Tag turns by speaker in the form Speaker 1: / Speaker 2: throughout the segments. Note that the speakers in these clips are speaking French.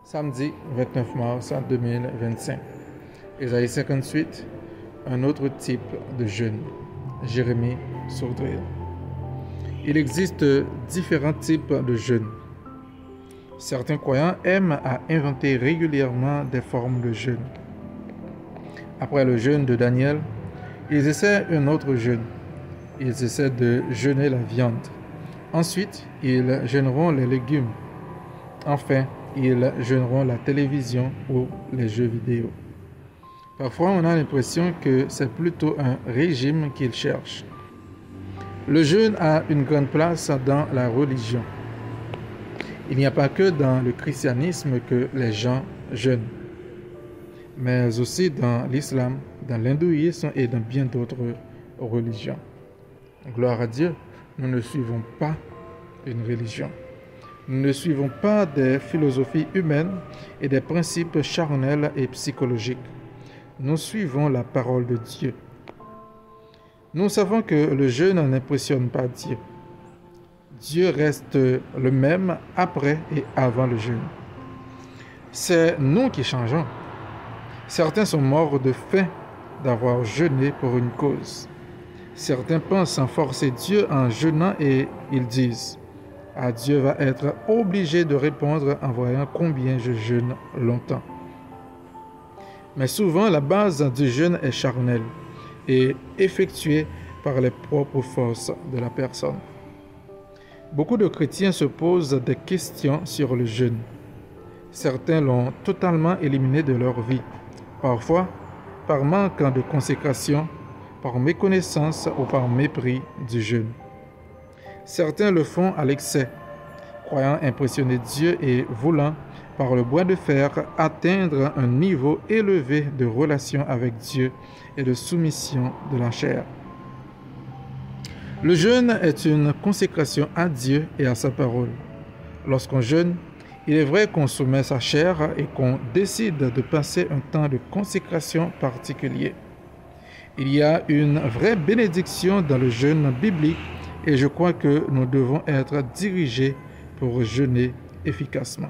Speaker 1: Samedi 29 mars 2025. Ésaïe 58, un autre type de jeûne. Jérémie Sourdril. Il existe différents types de jeûne. Certains croyants aiment à inventer régulièrement des formes de jeûne. Après le jeûne de Daniel, ils essaient un autre jeûne. Ils essaient de jeûner la viande. Ensuite, ils jeûneront les légumes. Enfin, ils jeûneront la télévision ou les jeux vidéo. Parfois, on a l'impression que c'est plutôt un régime qu'ils cherchent. Le jeûne a une grande place dans la religion. Il n'y a pas que dans le christianisme que les gens jeûnent, mais aussi dans l'islam, dans l'hindouisme et dans bien d'autres religions. Gloire à Dieu, nous ne suivons pas une religion. Nous ne suivons pas des philosophies humaines et des principes charnels et psychologiques. Nous suivons la parole de Dieu. Nous savons que le jeûne n'impressionne pas Dieu. Dieu reste le même après et avant le jeûne. C'est nous qui changeons. Certains sont morts de faim d'avoir jeûné pour une cause. Certains pensent forcer Dieu en jeûnant et ils disent « Dieu va être obligé de répondre en voyant combien je jeûne longtemps. » Mais souvent, la base du jeûne est charnelle et effectuée par les propres forces de la personne. Beaucoup de chrétiens se posent des questions sur le jeûne. Certains l'ont totalement éliminé de leur vie, parfois par manque de consécration, par méconnaissance ou par mépris du jeûne. Certains le font à l'excès, croyant impressionner Dieu et voulant, par le bois de fer, atteindre un niveau élevé de relation avec Dieu et de soumission de la chair. Le jeûne est une consécration à Dieu et à sa parole. Lorsqu'on jeûne, il est vrai qu'on soumet sa chair et qu'on décide de passer un temps de consécration particulier. Il y a une vraie bénédiction dans le jeûne biblique et je crois que nous devons être dirigés pour jeûner efficacement.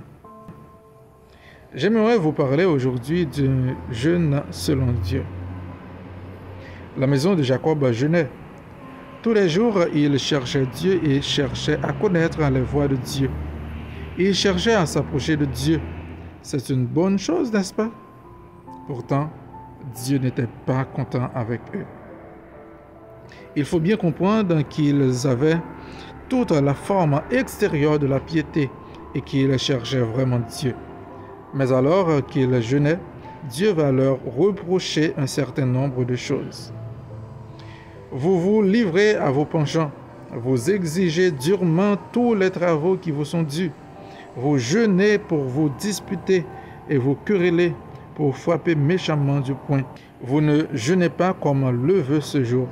Speaker 1: J'aimerais vous parler aujourd'hui du jeûne selon Dieu. La maison de Jacob jeûnait. Tous les jours, il cherchait Dieu et cherchait à connaître les voies de Dieu. Il cherchait à s'approcher de Dieu. C'est une bonne chose, n'est-ce pas? Pourtant, Dieu n'était pas content avec eux. Il faut bien comprendre qu'ils avaient toute la forme extérieure de la piété et qu'ils cherchaient vraiment Dieu. Mais alors qu'ils jeûnaient, Dieu va leur reprocher un certain nombre de choses. Vous vous livrez à vos penchants, vous exigez durement tous les travaux qui vous sont dus. Vous jeûnez pour vous disputer et vous quereller pour frapper méchamment du poing. Vous ne jeûnez pas comme le veut ce jour,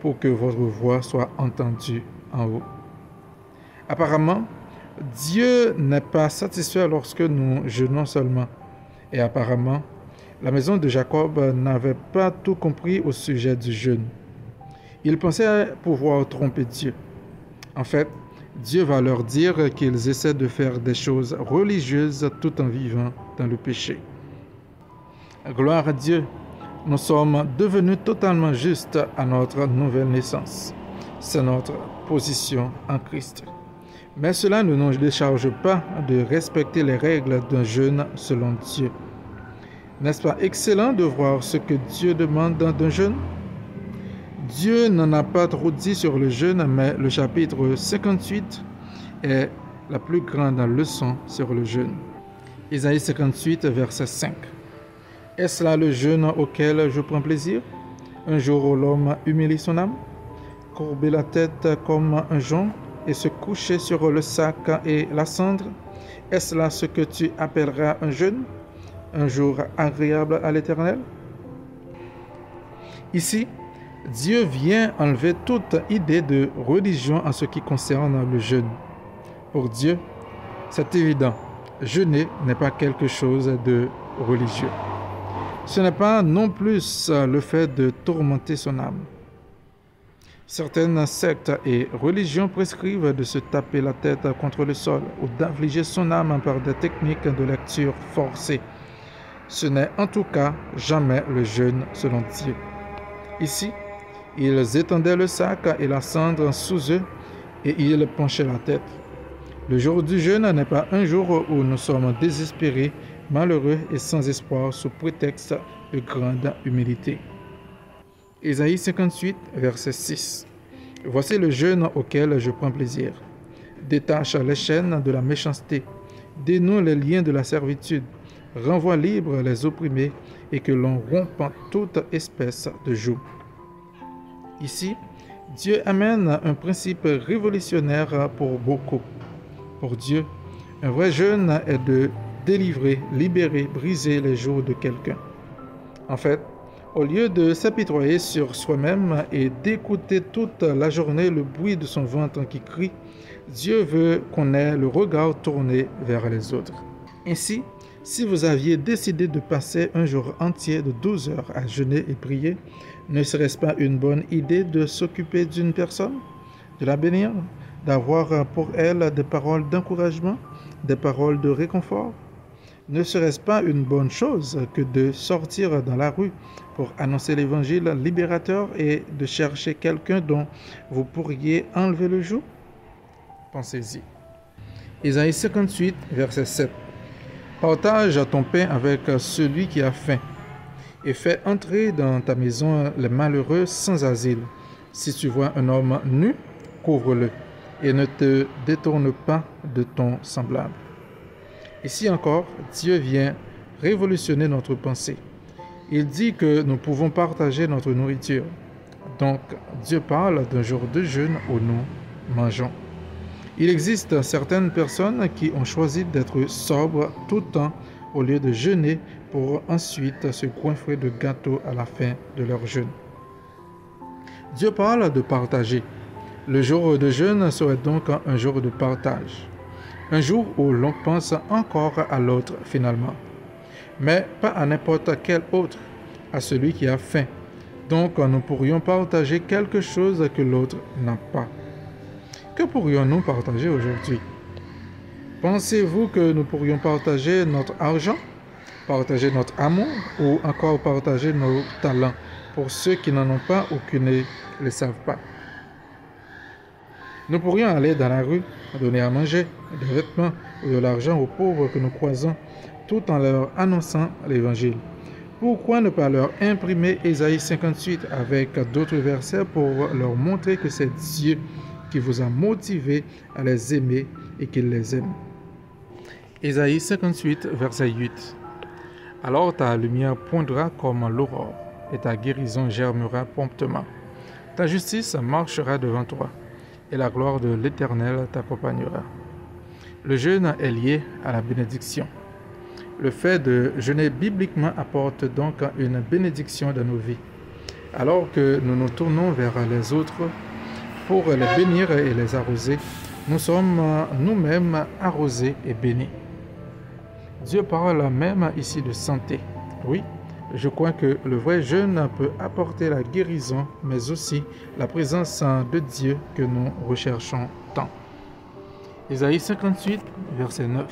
Speaker 1: pour que votre voix soit entendue en haut. Apparemment, Dieu n'est pas satisfait lorsque nous jeûnons seulement. Et apparemment, la maison de Jacob n'avait pas tout compris au sujet du jeûne. Ils pensaient pouvoir tromper Dieu. En fait, Dieu va leur dire qu'ils essaient de faire des choses religieuses tout en vivant dans le péché. Gloire à Dieu, nous sommes devenus totalement justes à notre nouvelle naissance. C'est notre position en Christ. Mais cela ne nous décharge pas de respecter les règles d'un jeûne selon Dieu. N'est-ce pas excellent de voir ce que Dieu demande d'un jeûne? Dieu n'en a pas trop dit sur le jeûne, mais le chapitre 58 est la plus grande leçon sur le jeûne. Ésaïe 58, verset 5. Est-ce là le jeûne auquel je prends plaisir? Un jour où l'homme humilie son âme, courber la tête comme un jonc et se coucher sur le sac et la cendre? Est-ce là ce que tu appelleras un jeûne? Un jour agréable à l'Éternel? Ici, Dieu vient enlever toute idée de religion en ce qui concerne le jeûne. Pour Dieu, c'est évident, jeûner n'est pas quelque chose de religieux. Ce n'est pas non plus le fait de tourmenter son âme. Certaines sectes et religions prescrivent de se taper la tête contre le sol ou d'infliger son âme par des techniques de lecture forcées. Ce n'est en tout cas jamais le jeûne selon Dieu. Ici, ils étendaient le sac et la cendre sous eux et ils penchaient la tête. Le jour du jeûne n'est pas un jour où nous sommes désespérés, malheureux et sans espoir sous prétexte de grande humilité. Ésaïe 58, verset 6. Voici le jeûne auquel je prends plaisir. Détache les chaînes de la méchanceté, dénoue les liens de la servitude, renvoie libres les opprimés et que l'on rompe toute espèce de joug. Ici, Dieu amène un principe révolutionnaire pour beaucoup. Pour Dieu, un vrai jeûne est de délivrer, libérer, briser les jours de quelqu'un. En fait, au lieu de s'apitoyer sur soi-même et d'écouter toute la journée le bruit de son ventre qui crie, Dieu veut qu'on ait le regard tourné vers les autres. Ainsi, si vous aviez décidé de passer un jour entier de 12 heures à jeûner et prier, ne serait-ce pas une bonne idée de s'occuper d'une personne, de la bénir, d'avoir pour elle des paroles d'encouragement, des paroles de réconfort? Ne serait-ce pas une bonne chose que de sortir dans la rue pour annoncer l'évangile libérateur et de chercher quelqu'un dont vous pourriez enlever le joug? Pensez-y. Ésaïe 58, verset 7. Partage ton pain avec celui qui a faim et fais entrer dans ta maison les malheureux sans asile. Si tu vois un homme nu, couvre-le et ne te détourne pas de ton semblable. Ici encore, Dieu vient révolutionner notre pensée. Il dit que nous pouvons partager notre nourriture. Donc, Dieu parle d'un jour de jeûne où nous mangeons. Il existe certaines personnes qui ont choisi d'être sobres tout le temps au lieu de jeûner pour ensuite se coinfrer de gâteaux à la fin de leur jeûne. Dieu parle de partager. Le jour de jeûne serait donc un jour de partage. Un jour où l'on pense encore à l'autre finalement. Mais pas à n'importe quel autre, à celui qui a faim. Donc nous pourrions partager quelque chose que l'autre n'a pas. Que pourrions-nous partager aujourd'hui? Pensez-vous que nous pourrions partager notre argent, partager notre amour ou encore partager nos talents pour ceux qui n'en ont pas ou qui ne les savent pas? Nous pourrions aller dans la rue, donner à manger, des vêtements ou de l'argent aux pauvres que nous croisons, tout en leur annonçant l'évangile. Pourquoi ne pas leur imprimer Ésaïe 58 avec d'autres versets pour leur montrer que c'est Dieu qui vous a motivé à les aimer et qu'il les aime? Ésaïe 58, verset 8. Alors ta lumière poindra comme l'aurore et ta guérison germera promptement. Ta justice marchera devant toi et la gloire de l'Éternel t'accompagnera. Le jeûne est lié à la bénédiction. Le fait de jeûner bibliquement apporte donc une bénédiction dans nos vies. Alors que nous nous tournons vers les autres pour les bénir et les arroser, nous sommes nous-mêmes arrosés et bénis. Dieu parle même ici de santé. Oui, je crois que le vrai jeûne peut apporter la guérison, mais aussi la présence de Dieu que nous recherchons tant. Ésaïe 58, verset 9.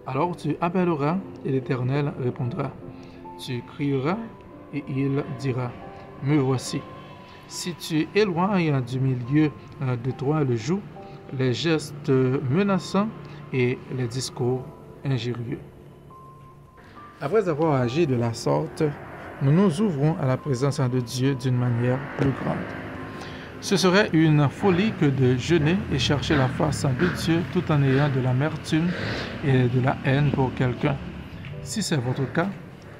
Speaker 1: Alors tu appelleras et l'Éternel répondra. Tu crieras et il dira, me voici. Si tu éloignes du milieu de toi le joug, les gestes menaçants et les discours injurieux. Après avoir agi de la sorte, nous nous ouvrons à la présence de Dieu d'une manière plus grande. Ce serait une folie que de jeûner et chercher la face de Dieu tout en ayant de l'amertume et de la haine pour quelqu'un. Si c'est votre cas,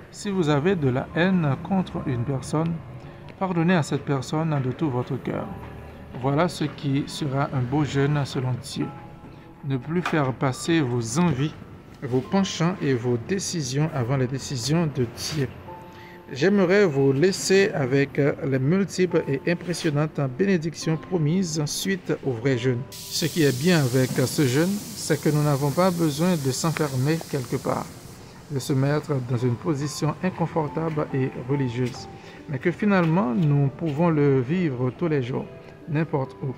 Speaker 1: si vous avez de la haine contre une personne, pardonnez à cette personne de tout votre cœur. Voilà ce qui sera un beau jeûne selon Dieu. Ne plus faire passer vos envies, vos penchants et vos décisions avant les décisions de Dieu. J'aimerais vous laisser avec les multiples et impressionnantes bénédictions promises suite au vrai jeûne. Ce qui est bien avec ce jeûne, c'est que nous n'avons pas besoin de s'enfermer quelque part, de se mettre dans une position inconfortable et religieuse, mais que finalement nous pouvons le vivre tous les jours, n'importe où.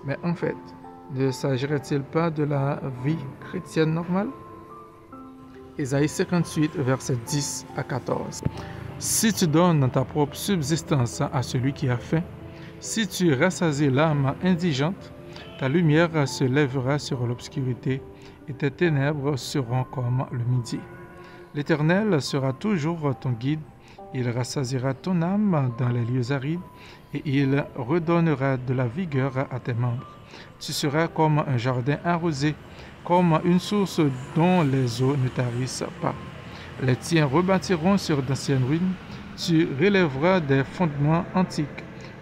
Speaker 1: Mais en fait, ne s'agirait-il pas de la vie chrétienne normale? Ésaïe 58, versets 10 à 14. Si tu donnes ta propre subsistance à celui qui a faim, si tu rassasies l'âme indigente, ta lumière se lèvera sur l'obscurité et tes ténèbres seront comme le midi. L'Éternel sera toujours ton guide, il rassasiera ton âme dans les lieux arides et il redonnera de la vigueur à tes membres. Tu seras comme un jardin arrosé, comme une source dont les eaux ne tarissent pas. Les tiens rebâtiront sur d'anciennes ruines, tu relèveras des fondements antiques.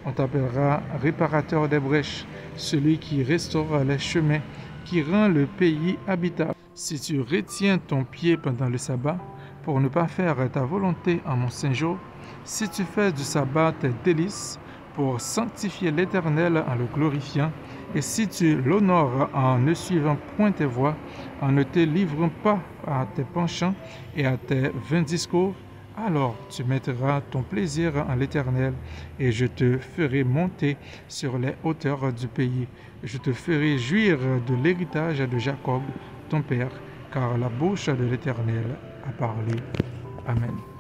Speaker 1: On t'appellera réparateur des brèches, celui qui restaure les chemins, qui rend le pays habitable. Si tu retiens ton pied pendant le sabbat, pour ne pas faire ta volonté en mon saint jour, si tu fais du sabbat tes délices, pour sanctifier l'Éternel en le glorifiant, et si tu l'honores en ne suivant point tes voies, en ne te livrant pas à tes penchants et à tes vains discours, alors tu mettras ton plaisir en l'Éternel, et je te ferai monter sur les hauteurs du pays. Je te ferai jouir de l'héritage de Jacob, ton père, car la bouche de l'Éternel a parlé. Amen.